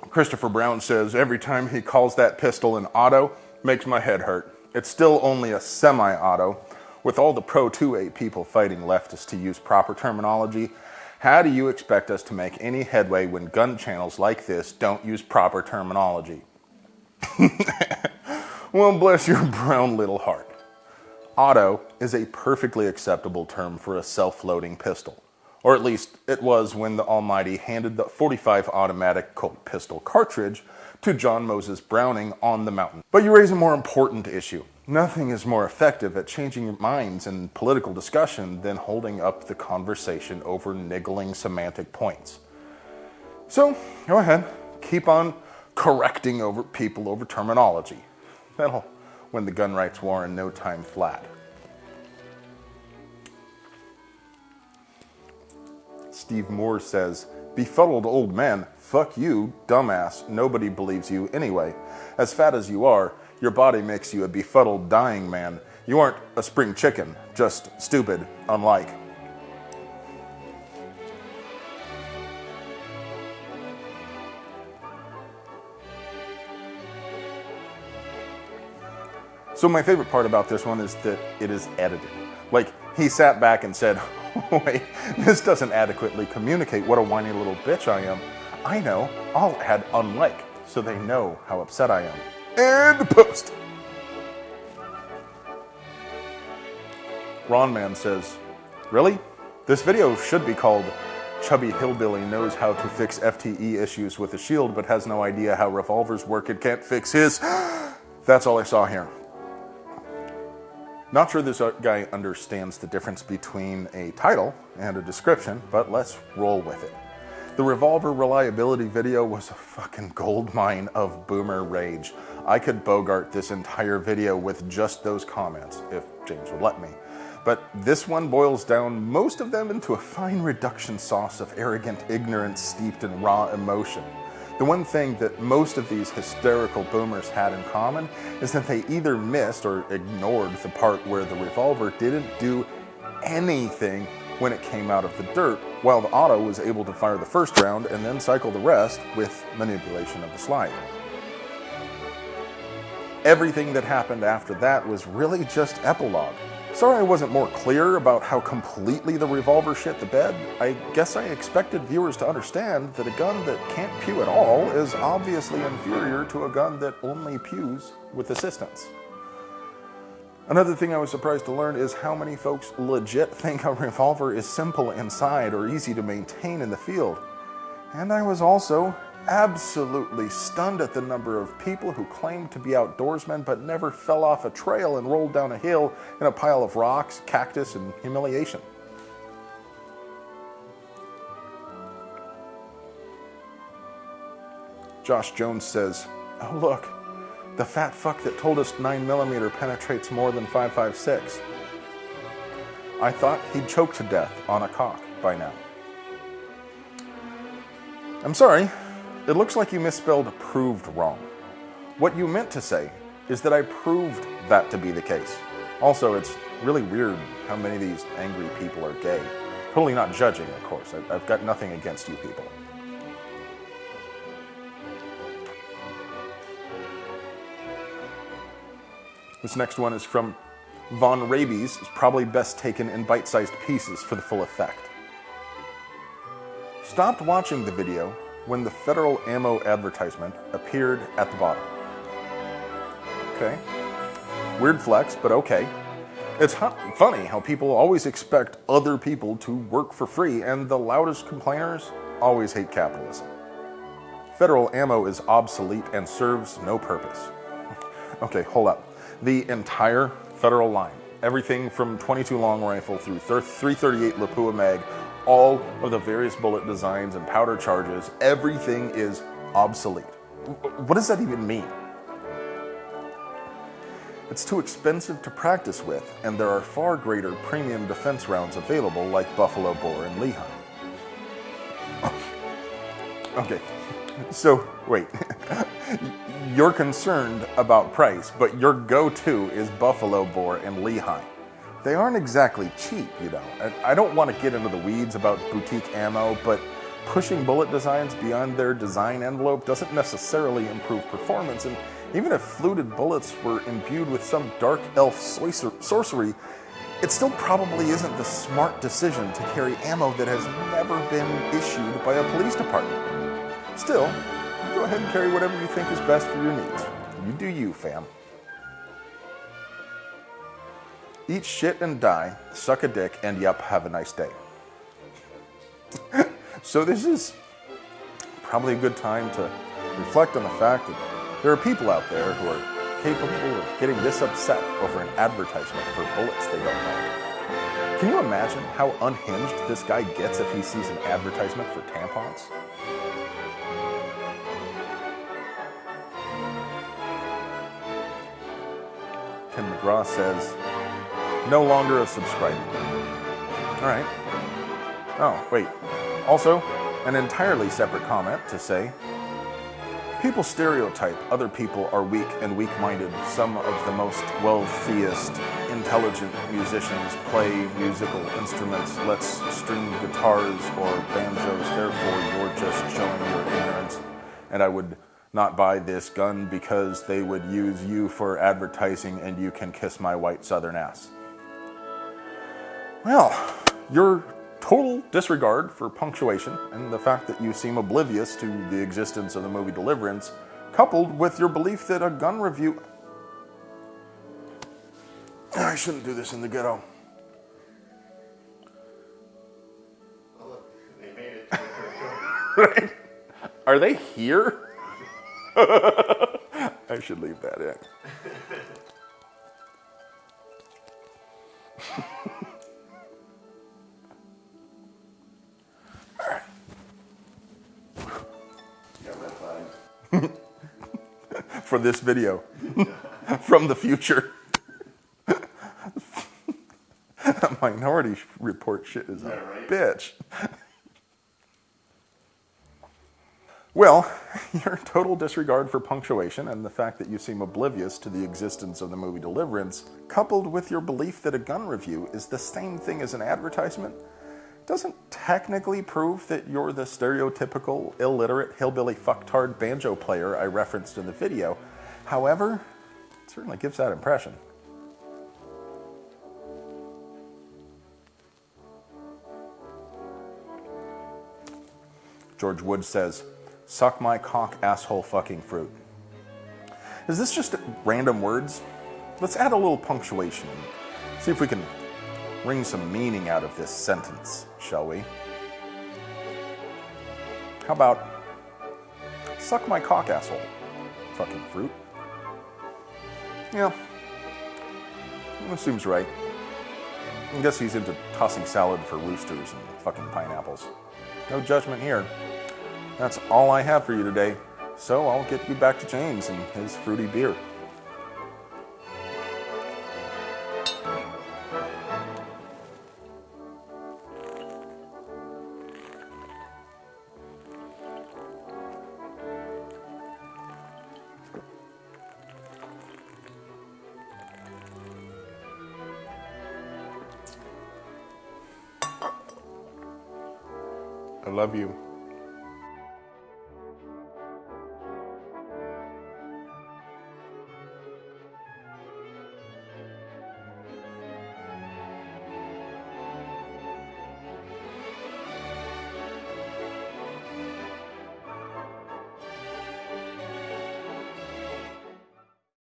Christopher Brown says, every time he calls that pistol an auto, makes my head hurt. It's still only a semi-auto. With all the pro-2A people fighting leftists to use proper terminology, how do you expect us to make any headway when gun channels like this don't use proper terminology? Well, bless your brown little heart. Auto is a perfectly acceptable term for a self-loading pistol. Or at least it was when the Almighty handed the .45 automatic Colt pistol cartridge to John Moses Browning on the mountain. But you raise a more important issue. Nothing is more effective at changing minds in political discussion than holding up the conversation over niggling semantic points. So, go ahead, keep on correcting people over terminology. That'll win the gun rights war in no time flat. Steve Moore says, befuddled old man, fuck you, dumbass, nobody believes you anyway. As fat as you are, your body makes you a befuddled dying man. You aren't a spring chicken, just stupid, unlike. So my favorite part about this one is that it is edited. Like, he sat back and said, oh, wait, this doesn't adequately communicate what a whiny little bitch I am. I know, I'll add unlike, so they know how upset I am. And post. Ron Man says, really? This video should be called Chubby Hillbilly Knows How to Fix FTE Issues with a Shield but has no idea how revolvers work and can't fix his. That's all I saw here. Not sure this guy understands the difference between a title and a description, but let's roll with it. The Revolver reliability video was a fucking goldmine of boomer rage. I could Bogart this entire video with just those comments, if James would let me. But this one boils down most of them into a fine reduction sauce of arrogant ignorance steeped in raw emotion. The one thing that most of these hysterical boomers had in common is that they either missed or ignored the part where the revolver didn't do anything when it came out of the dirt, while the auto was able to fire the first round and then cycle the rest with manipulation of the slide. Everything that happened after that was really just epilogue. Sorry I wasn't more clear about how completely the revolver shit the bed. I guess I expected viewers to understand that a gun that can't pew at all is obviously inferior to a gun that only pews with assistance. Another thing I was surprised to learn is how many folks legit think a revolver is simple inside or easy to maintain in the field. And I was also absolutely stunned at the number of people who claimed to be outdoorsmen but never fell off a trail and rolled down a hill in a pile of rocks, cactus, and humiliation. Josh Jones says, oh look, the fat fuck that told us 9mm penetrates more than 5.56. I thought he'd choke to death on a cock by now. I'm sorry. It looks like you misspelled proved wrong. What you meant to say is that I proved that to be the case. Also, it's really weird how many of these angry people are gay. Totally not judging, of course. I've got nothing against you people. This next one is from Von Rabies. It's probably best taken in bite-sized pieces for the full effect. Stopped watching the video when the federal ammo advertisement appeared at the bottom. Okay. Weird flex, but okay. It's funny how people always expect other people to work for free, and the loudest complainers always hate capitalism. Federal ammo is obsolete and serves no purpose. Okay, hold up. The entire federal line, everything from 22 long rifle through 338 Lapua mag, all of the various bullet designs and powder charges, everything is obsolete. What does that even mean? It's too expensive to practice with, and there are far greater premium defense rounds available like Buffalo Bore and Lehigh. Okay, so wait. You're concerned about price, but your go-to is Buffalo Bore and Lehigh. They aren't exactly cheap, you know. I don't want to get into the weeds about boutique ammo, but pushing bullet designs beyond their design envelope doesn't necessarily improve performance, and even if fluted bullets were imbued with some dark elf sorcery, it still probably isn't the smart decision to carry ammo that has never been issued by a police department. Still, go ahead and carry whatever you think is best for your needs. You do you, fam. Eat shit and die, suck a dick, and yup, have a nice day. So this is probably a good time to reflect on the fact that there are people out there who are capable of getting this upset over an advertisement for bullets they don't know. Can you imagine how unhinged this guy gets if he sees an advertisement for tampons? Ken McGraw says, no longer a subscriber. All right. Oh, wait. Also, an entirely separate comment to say, people stereotype other people are weak and weak-minded. Some of the most wealthiest, intelligent musicians play musical instruments. Let's string guitars or banjos. Therefore, you're just showing your ignorance. And I would not buy this gun because they would use you for advertising and you can kiss my white southern ass. Well, your total disregard for punctuation and the fact that you seem oblivious to the existence of the movie Deliverance, coupled with your belief that a gun review... I shouldn't do this in the ghetto. Oh, look, they made it. Right? Are they here? I should leave that in. For this video. From the future. Minority Report shit is a bitch. Well, your total disregard for punctuation and the fact that you seem oblivious to the existence of the movie Deliverance, coupled with your belief that a gun review is the same thing as an advertisement, doesn't technically prove that you're the stereotypical, illiterate, hillbilly fucktard banjo player I referenced in the video. However, it certainly gives that impression. George Wood says, suck my cock, asshole, fucking fruit. Is this just random words? Let's add a little punctuation and see if we can wring some meaning out of this sentence, shall we? How about, suck my cock, asshole, fucking fruit? Yeah, that seems right. I guess he's into tossing salad for roosters and fucking pineapples. No judgment here. That's all I have for you today, so I'll get you back to James and his fruity beer. I love you.